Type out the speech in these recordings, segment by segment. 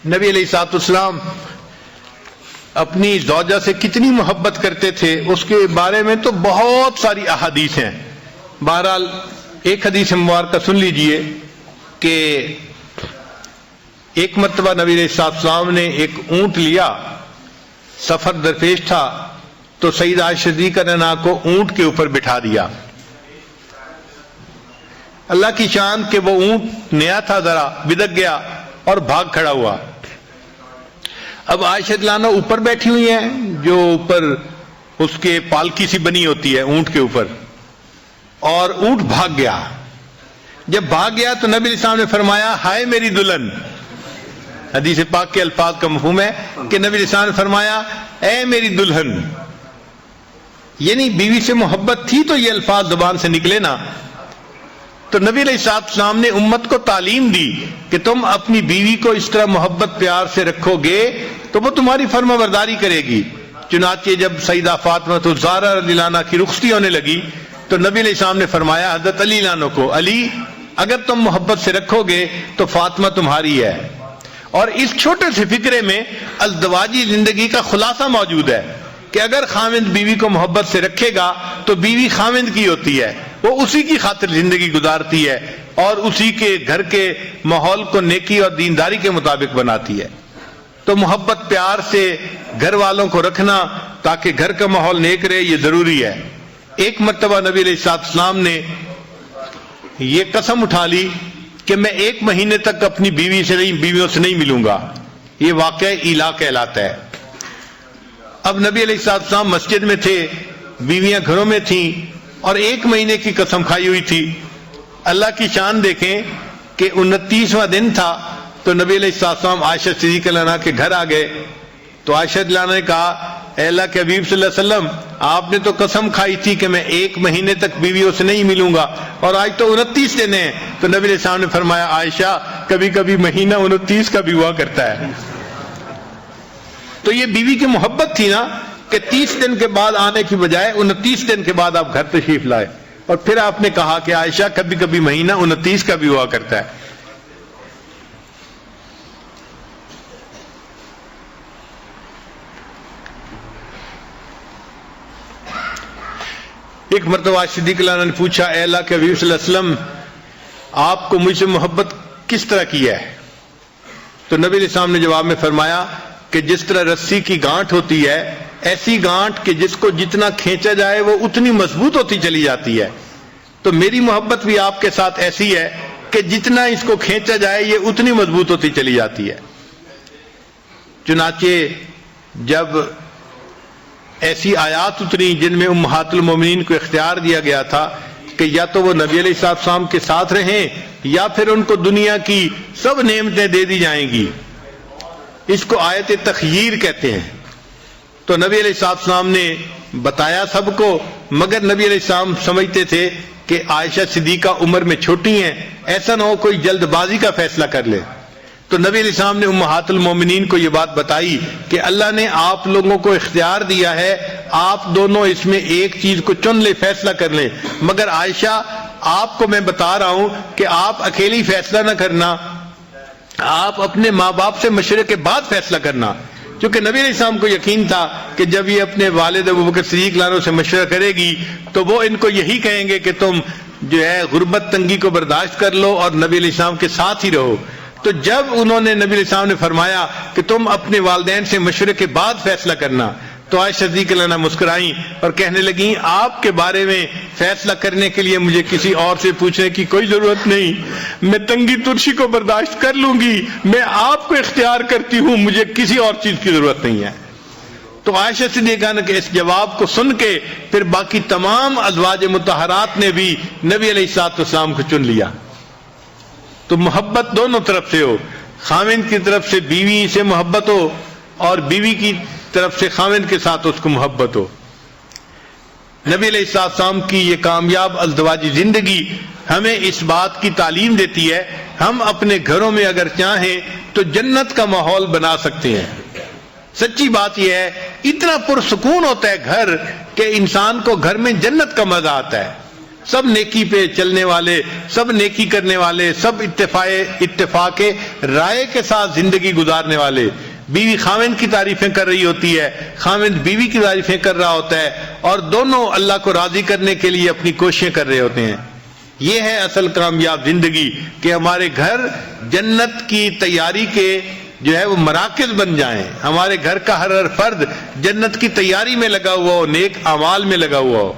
نبی علیہ الصلوۃ والسلام اپنی زوجہ سے کتنی محبت کرتے تھے اس کے بارے میں تو بہت ساری احادیث ہیں. بہرحال ایک حدیث مبارکہ سن لیجئے کہ ایک مرتبہ نبی علیہ الصلوۃ والسلام نے ایک اونٹ لیا، سفر درپیش تھا، تو سیدہ عائشہ صدیقہ رضی کو اونٹ کے اوپر بٹھا دیا. اللہ کی شان کہ وہ اونٹ نیا تھا، ذرا بدک گیا اور بھاگ کھڑا ہوا. اب عائشہ رضی اللہ عنہا اوپر بیٹھی ہوئی ہیں، جو اوپر اس کے پالکی سی بنی ہوتی ہے اونٹ کے اوپر، اور اونٹ بھاگ گیا. جب بھاگ گیا تو نبی علیہ السلام نے فرمایا ہائے میری دلہن. حدیث پاک کے الفاظ کا مفہوم ہے کہ نبی علیہ السلام نے فرمایا اے میری دلہن، یعنی بیوی سے محبت تھی تو یہ الفاظ زبان سے نکلے نا. تو نبی علیہ السلام نے امت کو تعلیم دی کہ تم اپنی بیوی کو اس طرح محبت پیار سے رکھو گے تو وہ تمہاری فرما برداری کرے گی. چنانچہ جب سیدہ فاطمہ الزہرا رضی اللہ عنہا کی رخصتی ہونے لگی تو نبی علیہ السلام نے فرمایا حضرت علی رضی اللہ عنہ کو، علی اگر تم محبت سے رکھو گے تو فاطمہ تمہاری ہے. اور اس چھوٹے سے فکرے میں ازدواجی زندگی کا خلاصہ موجود ہے کہ اگر خاوند بیوی کو محبت سے رکھے گا تو بیوی خاوند کی ہوتی ہے، وہ اسی کی خاطر زندگی گزارتی ہے اور اسی کے گھر کے ماحول کو نیکی اور دینداری کے مطابق بناتی ہے. تو محبت پیار سے گھر والوں کو رکھنا تاکہ گھر کا ماحول نیک رہے، یہ ضروری ہے. ایک مرتبہ نبی علیہ السلام نے یہ قسم اٹھا لی کہ میں 1 مہینے تک اپنی بیویوں سے نہیں ملوں گا. یہ واقعہ ایلا کہلاتا ہے. اب نبی علیہ السلام مسجد میں تھے، بیویاں گھروں میں تھیں اور 1 مہینے کی قسم کھائی ہوئی تھی. اللہ کی شان دیکھیں کہ 29واں دن تھا تو نبی علیہ السلام عائشہ صدیقہ رضی اللہ عنہا کے گھر آ گئے. تو عائشہ رضی اللہ عنہا نے کہا اے اللہ کے حبیب صلی اللہ علیہ وسلم، آپ نے تو قسم کھائی تھی کہ میں 1 مہینے تک بیویوں سے نہیں ملوں گا اور آج تو 29 دن ہیں. تو نبی علیہ السلام نے فرمایا عائشہ کبھی کبھی مہینہ 29 کا بھی ہوا کرتا ہے. تو یہ بیوی کی محبت تھی نا کہ 30 دن کے بعد آنے کی بجائے 29 دن کے بعد آپ گھر تشریف لائے. اور پھر آپ نے کہا کہ عائشہ کبھی کبھی مہینہ 29 کا بھی ہوا کرتا ہے. ایک مرتبہ صدیق اللہ عنہ نے پوچھا اے اللہ کے حبیب صلی اللہ علیہ وسلم، آپ کو مجھ سے محبت کس طرح کی ہے؟ تو نبی علیہ السلام نے جواب میں فرمایا کہ جس طرح رسی کی گانٹھ ہوتی ہے، ایسی گانٹھ کہ جس کو جتنا کھینچا جائے وہ اتنی مضبوط ہوتی چلی جاتی ہے. تو میری محبت بھی آپ کے ساتھ ایسی ہے کہ جتنا اس کو کھینچا جائے یہ اتنی مضبوط ہوتی چلی جاتی ہے. چنانچہ جب ایسی آیات اتری جن میں امہات المومنین کو اختیار دیا گیا تھا کہ یا تو وہ نبی علیہ السلام کے ساتھ رہیں یا پھر ان کو دنیا کی سب نعمتیں دے دی جائیں گی، اس کو آیت تخییر کہتے ہیں. تو نبی علیہ السلام نے بتایا سب کو، مگر نبی علیہ السلام سمجھتے تھے کہ عائشہ صدیقہ عمر میں چھوٹی ہیں، ایسا نہ ہو کوئی جلد بازی کا فیصلہ کر لے. تو نبی علیہ السلام نے امہات المومنین کو یہ بات بتائی کہ اللہ نے آپ لوگوں کو اختیار دیا ہے، آپ دونوں اس میں ایک چیز کو چن لے، فیصلہ کر لیں. مگر عائشہ آپ کو میں بتا رہا ہوں کہ آپ اکیلی فیصلہ نہ کرنا، آپ اپنے ماں باپ سے مشورے کے بعد فیصلہ کرنا. کیونکہ نبی علیہ السلام کو یقین تھا کہ جب یہ اپنے والد ابوبکر صدیق عنہ سے مشورہ کرے گی تو وہ ان کو یہی کہیں گے کہ تم جو ہے غربت تنگی کو برداشت کر لو اور نبی علیہ السلام کے ساتھ ہی رہو. تو جب انہوں نے نبی علیہ السلام نے فرمایا کہ تم اپنے والدین سے مشورے کے بعد فیصلہ کرنا، تو عائشہ صدیقہ رضی اللہ عنہا مسکرائیں اور کہنے لگیں آپ کے بارے میں فیصلہ کرنے کے لیے مجھے کسی اور سے پوچھنے کی کوئی ضرورت نہیں، میں تنگی ترشی کو برداشت کر لوں گی، میں آپ کو اختیار کرتی ہوں، مجھے کسی اور چیز کی ضرورت نہیں ہے. تو عائشہ صدیقہ عنہ کے اس جواب کو سن کے پھر باقی تمام ازواج مطہرات نے بھی نبی علیہ السلام کو چن لیا. تو محبت دونوں طرف سے ہو، خاوند کی طرف سے بیوی سے محبت ہو اور بیوی کی طرف سے خاوند کے ساتھ اس کو محبت ہو. نبی علیہ السلام کی یہ کامیاب ازدواجی زندگی ہمیں اس بات کی تعلیم دیتی ہے ہم اپنے گھروں میں اگر چاہیں تو جنت کا ماحول بنا سکتے ہیں. سچی بات یہ ہے اتنا پرسکون ہوتا ہے گھر کہ انسان کو گھر میں جنت کا مزہ آتا ہے. سب نیکی پہ چلنے والے، سب نیکی کرنے والے، سب اتفاق رائے کے ساتھ زندگی گزارنے والے. بیوی خاوند کی تعریفیں کر رہی ہوتی ہے، خاوند بیوی کی تعریفیں کر رہا ہوتا ہے، اور دونوں اللہ کو راضی کرنے کے لیے اپنی کوششیں کر رہے ہوتے ہیں. یہ ہے اصل کامیاب زندگی، کہ ہمارے گھر جنت کی تیاری کے جو ہے وہ مراکز بن جائیں. ہمارے گھر کا ہر فرد جنت کی تیاری میں لگا ہوا ہو، نیک اعمال میں لگا ہوا ہو.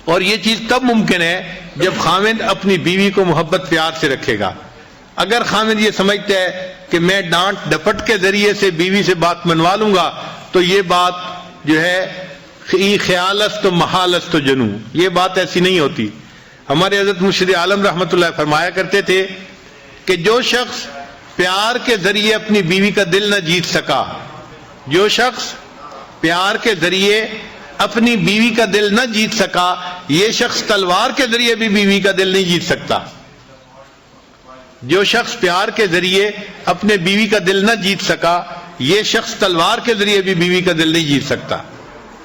اور یہ چیز تب ممکن ہے جب خاوند اپنی بیوی کو محبت پیار سے رکھے گا. اگر خاوند یہ سمجھتا ہے کہ میں ڈانٹ ڈپٹ کے ذریعے سے بیوی سے بات منوا لوں گا، تو یہ بات جو ہے خیال است و محال است و جنوں، یہ بات ایسی نہیں ہوتی. ہمارے حضرت مرشد عالم رحمۃ اللہ فرمایا کرتے تھے کہ جو شخص پیار کے ذریعے اپنی بیوی کا دل نہ جیت سکا، جو شخص پیار کے ذریعے اپنی بیوی کا دل نہ جیت سکا، یہ شخص تلوار کے ذریعے بھی بیوی کا دل نہیں جیت سکتا. جو شخص پیار کے ذریعے اپنے بیوی کا دل نہ جیت سکا، یہ شخص تلوار کے ذریعے بھی بیوی کا دل نہیں جیت سکتا.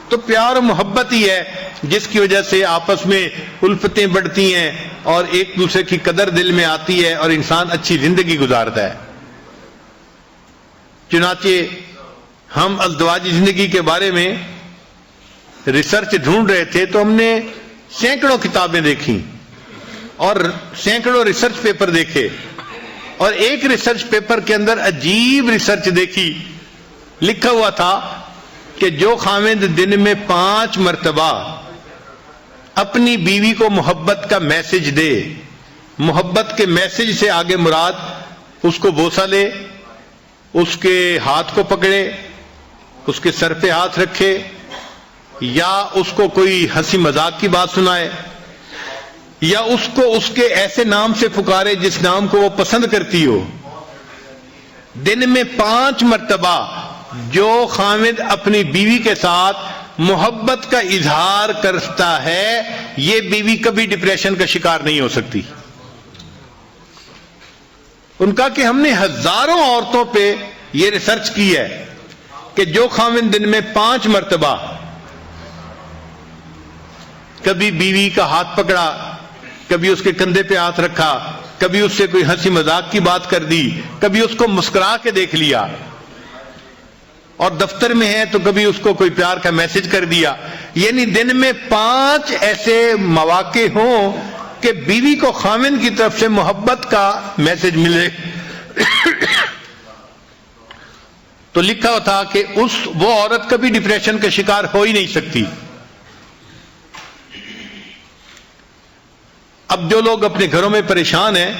تو پیار و محبت ہی ہے جس کی وجہ سے آپس میں الفتیں بڑھتی ہیں اور ایک دوسرے کی قدر دل میں آتی ہے اور انسان اچھی زندگی گزارتا ہے. چنانچہ ہم ازدواجی زندگی کے بارے میں ریسرچ ڈھونڈ رہے تھے تو ہم نے سینکڑوں کتابیں دیکھیں اور سینکڑوں ریسرچ پیپر دیکھے، اور ایک ریسرچ پیپر کے اندر عجیب ریسرچ دیکھی. لکھا ہوا تھا کہ جو خاوند دن میں 5 مرتبہ اپنی بیوی کو محبت کا میسج دے، محبت کے میسج سے آگے مراد اس کو بوسہ لے، اس کے ہاتھ کو پکڑے، اس کے سر پہ ہاتھ رکھے، یا اس کو کوئی ہنسی مذاق کی بات سنائے، یا اس کو اس کے ایسے نام سے پکارے جس نام کو وہ پسند کرتی ہو. دن میں 5 مرتبہ جو خاوند اپنی بیوی کے ساتھ محبت کا اظہار کرتا ہے، یہ بیوی کبھی ڈپریشن کا شکار نہیں ہو سکتی. ان کا کہ ہم نے ہزاروں عورتوں پہ یہ ریسرچ کی ہے کہ جو خاوند دن میں 5 مرتبہ کبھی بیوی کا ہاتھ پکڑا، کبھی اس کے کندھے پہ ہاتھ رکھا، کبھی اس سے کوئی ہنسی مذاق کی بات کر دی، کبھی اس کو مسکرا کے دیکھ لیا، اور دفتر میں ہے تو کبھی اس کو کوئی پیار کا میسج کر دیا، یعنی دن میں 5 ایسے مواقع ہوں کہ بیوی کو خاوند کی طرف سے محبت کا میسج ملے، تو لکھا تھا کہ وہ عورت کبھی ڈپریشن کا شکار ہو ہی نہیں سکتی. اب جو لوگ اپنے گھروں میں پریشان ہیں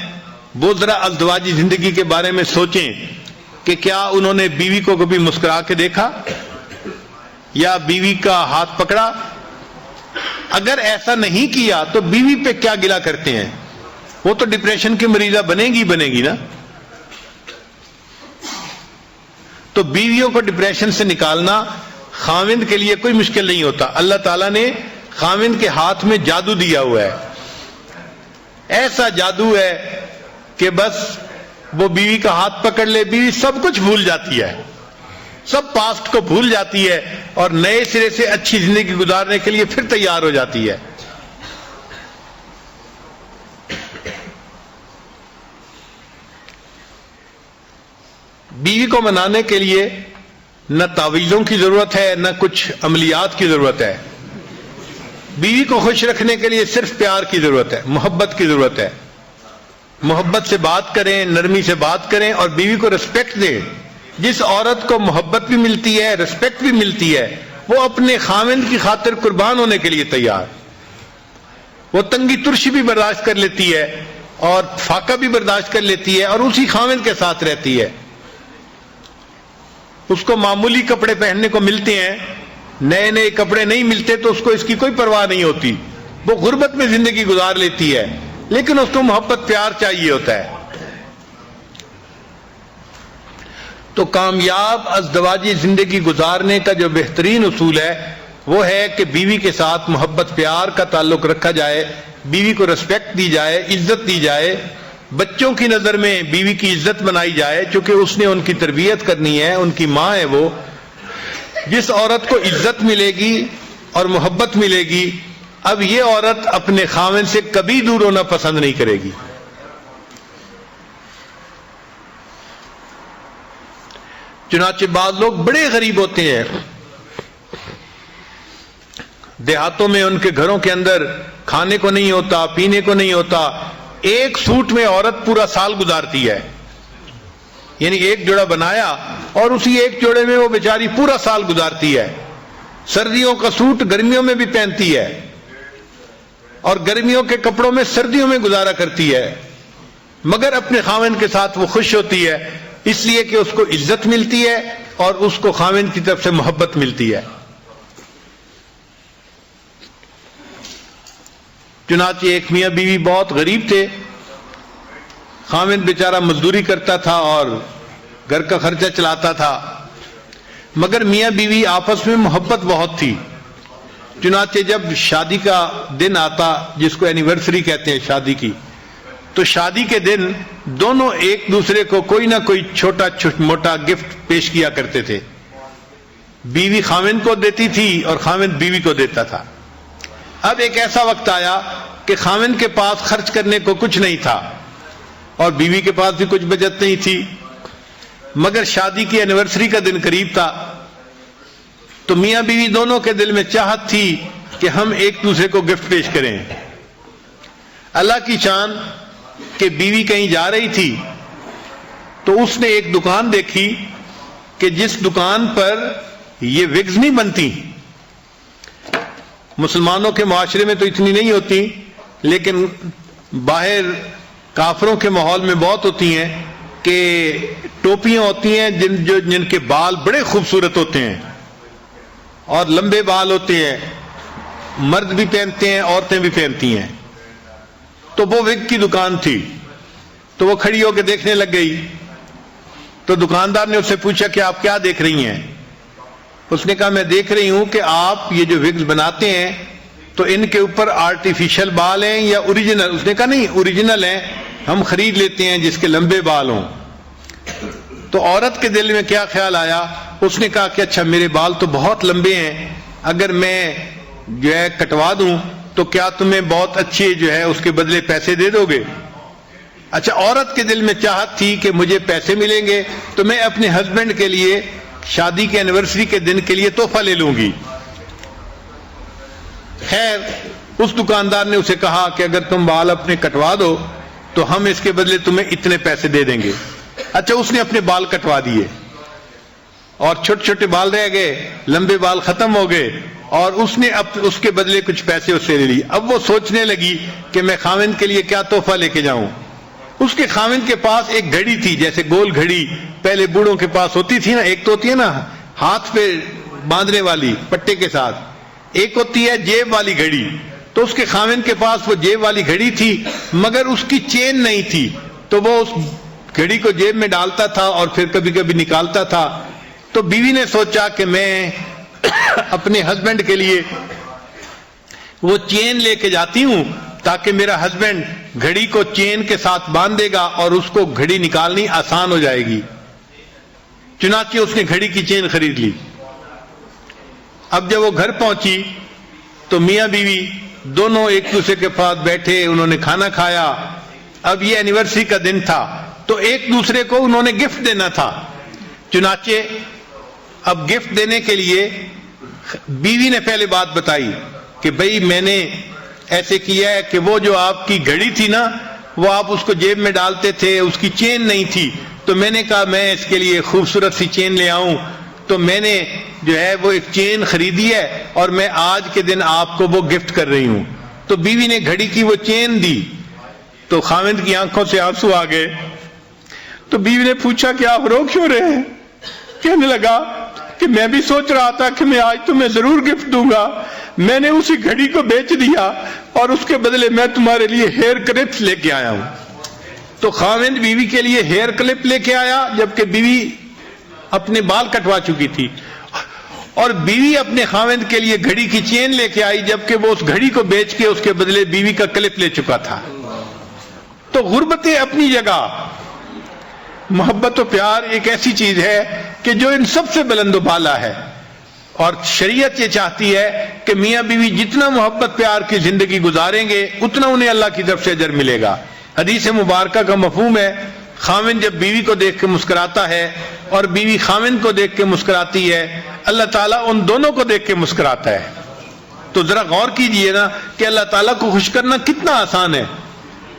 وہ ذرا ازدواجی زندگی کے بارے میں سوچیں کہ کیا انہوں نے بیوی کو کبھی مسکرا کے دیکھا یا بیوی کا ہاتھ پکڑا. اگر ایسا نہیں کیا تو بیوی پہ کیا گلہ کرتے ہیں؟ وہ تو ڈپریشن کی مریضہ بنے گی نا. تو بیویوں کو ڈپریشن سے نکالنا خاوند کے لیے کوئی مشکل نہیں ہوتا. اللہ تعالیٰ نے خاوند کے ہاتھ میں جادو دیا ہوا ہے، ایسا جادو ہے کہ بس وہ بیوی کا ہاتھ پکڑ لے، بیوی سب کچھ بھول جاتی ہے، سب پاسٹ کو بھول جاتی ہے اور نئے سرے سے اچھی زندگی گزارنے کے لیے پھر تیار ہو جاتی ہے. بیوی کو منانے کے لیے نہ تعویذوں کی ضرورت ہے نہ کچھ عملیات کی ضرورت ہے. بیوی کو خوش رکھنے کے لیے صرف پیار کی ضرورت ہے، محبت کی ضرورت ہے. محبت سے بات کریں، نرمی سے بات کریں اور بیوی کو رسپیکٹ دیں. جس عورت کو محبت بھی ملتی ہے، رسپیکٹ بھی ملتی ہے، وہ اپنے خاوند کی خاطر قربان ہونے کے لیے تیار. وہ تنگی ترشی بھی برداشت کر لیتی ہے اور فاقہ بھی برداشت کر لیتی ہے اور اسی خاوند کے ساتھ رہتی ہے. اس کو معمولی کپڑے پہننے کو ملتے ہیں، نئے نئے کپڑے نہیں ملتے تو اس کو اس کی کوئی پرواہ نہیں ہوتی. وہ غربت میں زندگی گزار لیتی ہے لیکن اس کو محبت پیار چاہیے ہوتا ہے. تو کامیاب ازدواجی زندگی گزارنے کا جو بہترین اصول ہے وہ ہے کہ بیوی کے ساتھ محبت پیار کا تعلق رکھا جائے، بیوی کو رسپیکٹ دی جائے، عزت دی جائے. بچوں کی نظر میں بیوی کی عزت بنائی جائے چونکہ اس نے ان کی تربیت کرنی ہے، ان کی ماں ہے وہ. جس عورت کو عزت ملے گی اور محبت ملے گی، اب یہ عورت اپنے خاوند سے کبھی دور ہونا پسند نہیں کرے گی. چنانچہ بعض لوگ بڑے غریب ہوتے ہیں، دیہاتوں میں ان کے گھروں کے اندر کھانے کو نہیں ہوتا، پینے کو نہیں ہوتا، ایک سوٹ میں عورت پورا سال گزارتی ہے. یعنی ایک جوڑا بنایا اور اسی ایک جوڑے میں وہ بیچاری پورا سال گزارتی ہے. سردیوں کا سوٹ گرمیوں میں بھی پہنتی ہے اور گرمیوں کے کپڑوں میں سردیوں میں گزارا کرتی ہے، مگر اپنے خاوند کے ساتھ وہ خوش ہوتی ہے، اس لیے کہ اس کو عزت ملتی ہے اور اس کو خاوند کی طرف سے محبت ملتی ہے. چنانچہ ایک میاں بیوی بہت غریب تھے، خاوند بیچارہ مزدوری کرتا تھا اور گھر کا خرچہ چلاتا تھا، مگر میاں بیوی آپس میں محبت بہت تھی. چنانچہ جب شادی کا دن آتا، جس کو اینیورسری کہتے ہیں شادی کی، تو شادی کے دن دونوں ایک دوسرے کو کوئی نہ کوئی چھوٹا موٹا گفٹ پیش کیا کرتے تھے. بیوی خاوند کو دیتی تھی اور خاوند بیوی کو دیتا تھا. اب ایک ایسا وقت آیا کہ خاوند کے پاس خرچ کرنے کو کچھ نہیں تھا اور بیوی کے پاس بھی کچھ بچت نہیں تھی، مگر شادی کی اینیورسری کا دن قریب تھا، تو میاں بیوی دونوں کے دل میں چاہت تھی کہ ہم ایک دوسرے کو گفٹ پیش کریں. اللہ کی شان کہ بیوی کہیں جا رہی تھی تو اس نے ایک دکان دیکھی کہ جس دکان پر یہ وگز نہیں بنتی. مسلمانوں کے معاشرے میں تو اتنی نہیں ہوتی، لیکن باہر کافروں کے ماحول میں بہت ہوتی ہیں کہ ٹوپیاں ہوتی ہیں جن کے بال بڑے خوبصورت ہوتے ہیں اور لمبے بال ہوتے ہیں، مرد بھی پہنتے ہیں، عورتیں بھی پہنتی ہیں. تو وہ وگ کی دکان تھی، تو وہ کھڑی ہو کے دیکھنے لگ گئی. تو دکاندار نے اس سے پوچھا کہ آپ کیا دیکھ رہی ہیں؟ اس نے کہا میں دیکھ رہی ہوں کہ آپ یہ جو وگز بناتے ہیں تو ان کے اوپر آرٹیفیشل بال ہیں یا اوریجنل؟ اس نے کہا نہیں، اوریجنل ہیں، ہم خرید لیتے ہیں جس کے لمبے بال ہوں. تو عورت کے دل میں کیا خیال آیا؟ اس نے کہا کہ اچھا میرے بال تو بہت لمبے ہیں، اگر میں جو ہے کٹوا دوں تو کیا تمہیں بہت اچھے جو ہے اس کے بدلے پیسے دے دو گے؟ اچھا، عورت کے دل میں چاہت تھی کہ مجھے پیسے ملیں گے تو میں اپنے ہسبینڈ کے لیے شادی کے اینیورسری کے دن کے لیے تحفہ لے لوں گی. خیر، اس دکاندار نے اسے کہا کہ اگر تم بال اپنے کٹوا دو تو ہم اس کے بدلے تمہیں اتنے پیسے دے دیں گے. اچھا، اس نے اپنے بال کٹوا دیے اور چھوٹے چھوٹے بال رہ گئے، لمبے بال ختم ہو گئے اور اس نے اس کے بدلے کچھ پیسے اس سے لے لی. اب وہ سوچنے لگی کہ میں خاوند کے لیے کیا تحفہ لے کے جاؤں. اس کے خاوند کے پاس ایک گھڑی تھی، جیسے گول گھڑی پہلے بوڑھوں کے پاس ہوتی تھی نا، ایک تو ہوتی ہے نا ہاتھ پہ باندھنے والی پٹے کے ساتھ، ایک ہوتی ہے جیب والی گھڑی. تو اس کے خاوند کے پاس وہ جیب والی گھڑی تھی، مگر اس کی چین نہیں تھی، تو وہ اس گھڑی کو جیب میں ڈالتا تھا اور پھر کبھی کبھی نکالتا تھا. تو بیوی نے سوچا کہ میں اپنے ہسبینڈ کے لیے وہ چین لے کے جاتی ہوں تاکہ میرا ہسبینڈ گھڑی کو چین کے ساتھ باندھ دے گا اور اس کو گھڑی نکالنی آسان ہو جائے گی. چنانچہ اس نے گھڑی کی چین خرید لی. اب جب وہ گھر پہنچی تو میاں بیوی دونوں ایک دوسرے کے پاس بیٹھے، انہوں نے کھانا کھایا. اب یہ اینیورسری کا دن تھا تو ایک دوسرے کو انہوں نے گفٹ دینا تھا. چنانچہ اب گفٹ دینے کے لیے بیوی نے پہلے بات بتائی کہ بھئی میں نے ایسے کیا ہے کہ وہ جو آپ کی گھڑی تھی نا، وہ آپ اس کو جیب میں ڈالتے تھے، اس کی چین نہیں تھی، تو میں نے کہا میں اس کے لیے خوبصورت سی چین لے آؤں، تو میں نے جو ہے وہ ایک چین خریدی ہے اور میں آج کے دن آپ کو وہ گفٹ کر رہی ہوں. تو بیوی نے گھڑی کی وہ چین دی تو خاوند کی آنکھوں سے آنسو آ گئے. تو بیوی نے پوچھا کہ آپ رو کیوں رہے ہیں؟ کہنے لگا کہ میں بھی سوچ رہا تھا کہ میں آج تمہیں ضرور گفٹ دوں گا، میں نے اسی گھڑی کو بیچ دیا اور اس کے بدلے میں تمہارے لیے ہیئر کلپس لے کے آیا ہوں. تو خاوند بیوی کے لیے ہیئر کلپ لے کے آیا جبکہ بیوی اپنے بال کٹوا چکی تھی، اور بیوی اپنے خاوند کے لیے گھڑی کی چین لے کے آئی جبکہ وہ اس گھڑی کو بیچ کے اس کے بدلے بیوی کا کلپ لے چکا تھا. تو غربت اپنی جگہ، محبت و پیار ایک ایسی چیز ہے کہ جو ان سب سے بلند و بالا ہے. اور شریعت یہ چاہتی ہے کہ میاں بیوی جتنا محبت پیار کی زندگی گزاریں گے اتنا انہیں اللہ کی طرف سے اجر ملے گا۔ حدیث مبارکہ کا مفہوم ہے خاوند جب بیوی کو دیکھ کے مسکراتا ہے اور بیوی خاوند کو دیکھ کے مسکراتی ہے، اللہ تعالیٰ ان دونوں کو دیکھ کے مسکراتا ہے۔ تو ذرا غور کیجئے نا کہ اللہ تعالیٰ کو خوش کرنا کتنا آسان ہے۔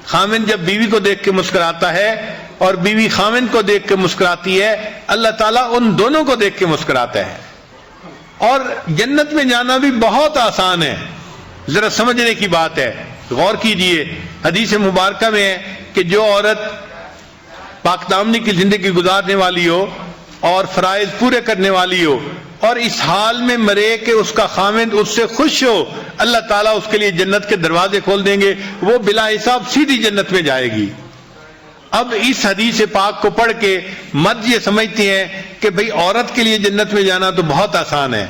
خاوند جب بیوی کو دیکھ کے مسکراتا ہے اور بیوی خاوند کو دیکھ کے مسکراتی ہے، اللہ تعالیٰ ان دونوں کو دیکھ کے مسکراتا ہے۔ اور جنت میں جانا بھی بہت آسان ہے، ذرا سمجھنے کی بات ہے، غور کیجئے۔ حدیث مبارکہ میں ہے کہ جو عورت پاک دامنی کی زندگی گزارنے والی ہو اور فرائض پورے کرنے والی ہو اور اس حال میں مرے کہ اس کا خاوند اس سے خوش ہو، اللہ تعالیٰ اس کے لیے جنت کے دروازے کھول دیں گے، وہ بلا حساب سیدھی جنت میں جائے گی۔ اب اس حدیث پاک کو پڑھ کے مرد یہ سمجھتے ہیں کہ بھئی عورت کے لیے جنت میں جانا تو بہت آسان ہے۔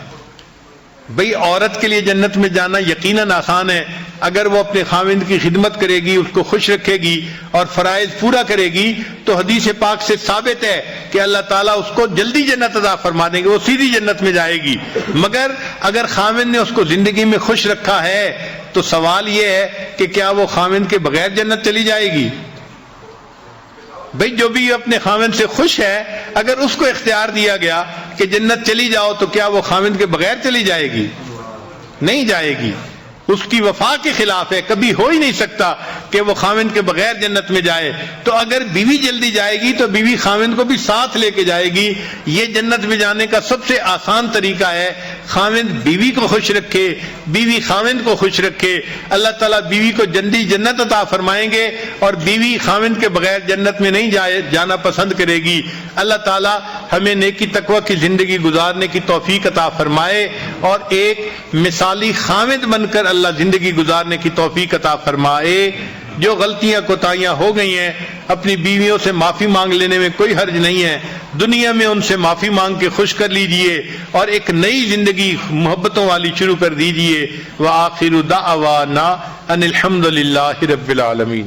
بھئی عورت کے لیے جنت میں جانا یقیناً آسان ہے اگر وہ اپنے خاوند کی خدمت کرے گی، اس کو خوش رکھے گی اور فرائض پورا کرے گی تو حدیث پاک سے ثابت ہے کہ اللہ تعالیٰ اس کو جلدی جنت عطا فرما دیں گے، وہ سیدھی جنت میں جائے گی۔ مگر اگر خاوند نے اس کو زندگی میں خوش رکھا ہے تو سوال یہ ہے کہ کیا وہ خاوند کے بغیر جنت چلی جائے گی؟ بھئی جو بھی اپنے خاوند سے خوش ہے، اگر اس کو اختیار دیا گیا کہ جنت چلی جاؤ تو کیا وہ خاوند کے بغیر چلی جائے گی؟ نہیں جائے گی، اس کی وفا کے خلاف ہے، کبھی ہو ہی نہیں سکتا کہ وہ خاوند کے بغیر جنت میں جائے۔ تو اگر بیوی جلدی جائے گی تو بیوی خاوند کو بھی ساتھ لے کے جائے گی۔ یہ جنت میں جانے کا سب سے آسان طریقہ ہے، خاوند بیوی کو خوش رکھے، بیوی خاوند کو خوش رکھے، اللہ تعالیٰ بیوی کو جلدی جنت عطا فرمائیں گے اور بیوی خاوند کے بغیر جنت میں نہیں جانا پسند کرے گی۔ اللہ تعالیٰ ہمیں نیکی تقوی کی زندگی گزارنے کی توفیق عطا فرمائے اور ایک مثالی خاوند بن کر اللہ زندگی گزارنے کی توفیق عطا فرمائے۔ جو غلطیاں کوتاہیاں ہو گئی ہیں اپنی بیویوں سے معافی مانگ لینے میں کوئی حرج نہیں ہے، دنیا میں ان سے معافی مانگ کے خوش کر لیجئے اور ایک نئی زندگی محبتوں والی شروع کر دیجئے۔ وآخر دعوانا ان الحمد للہ رب العالمین۔